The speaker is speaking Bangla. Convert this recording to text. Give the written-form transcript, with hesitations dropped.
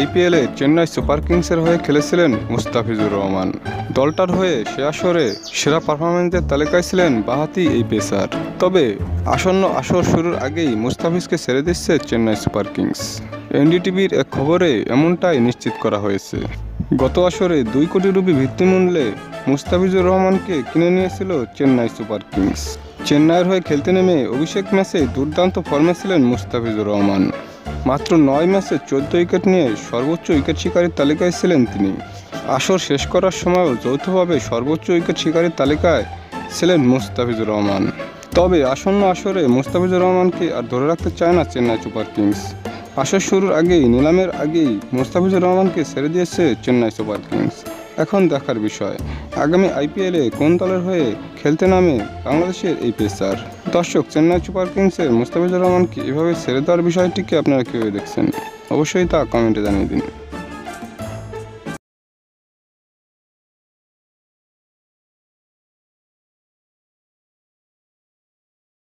আইপিএলে চেন্নাই সুপার কিংসের হয়ে খেলেছিলেন মুস্তাফিজুর রহমান। দলটার হয়ে সে আসরে সেরা পারফরম্যান্সের তালিকায় ছিলেন বাঁহাতি এই পেসার। তবে আসন্ন আসর শুরুর আগেই মুস্তাফিজকে ছেড়ে দিচ্ছে চেন্নাই সুপার কিংস। এনডিটিভির এক খবরে এমনটাই নিশ্চিত করা হয়েছে। গত আসরে 2 কোটি রুপি ভিত্তিমূল্যে মুস্তাফিজুর রহমানকে কিনে নিয়েছিল চেন্নাই সুপার কিংস। চেন্নাইয়ের হয়ে খেলতে নেমে অভিষেক ম্যাচে দুর্দান্ত ফর্মে ছিলেন মুস্তাফিজুর রহমান। মাত্র 9 ম্যাচে 14 উইকেট নিয়ে সর্বোচ্চ উইকেট শিকারীর তালিকায় ছিলেন তিনি। আসর শেষ করার সময়ও যৌথভাবে সর্বোচ্চ উইকেট শিকারীর তালিকায় ছিলেন মুস্তাফিজুর রহমান। তবে আসন্ন আসরে মুস্তাফিজুর রহমানকে আর ধরে রাখতে চায় না চেন্নাই সুপার কিংস। আসর শুরুর আগেই নিলামের আগেই মুস্তাফিজুর রহমানকে ছেড়ে দিয়েছে চেন্নাই সুপার কিংস। এখন দেখার বিষয় আগামী আইপিএলে কোন দলের হয়ে খেলতে নামে বাংলাদেশের এই পেসার। দর্শক, চেন্নাই সুপার কিংসের মুস্তাফিজুর রহমানকে এভাবে ছেড়ে দেওয়ার বিষয়টিকে আপনারা কীভাবে দেখছেন অবশ্যই তা কমেন্টে জানিয়ে দিন।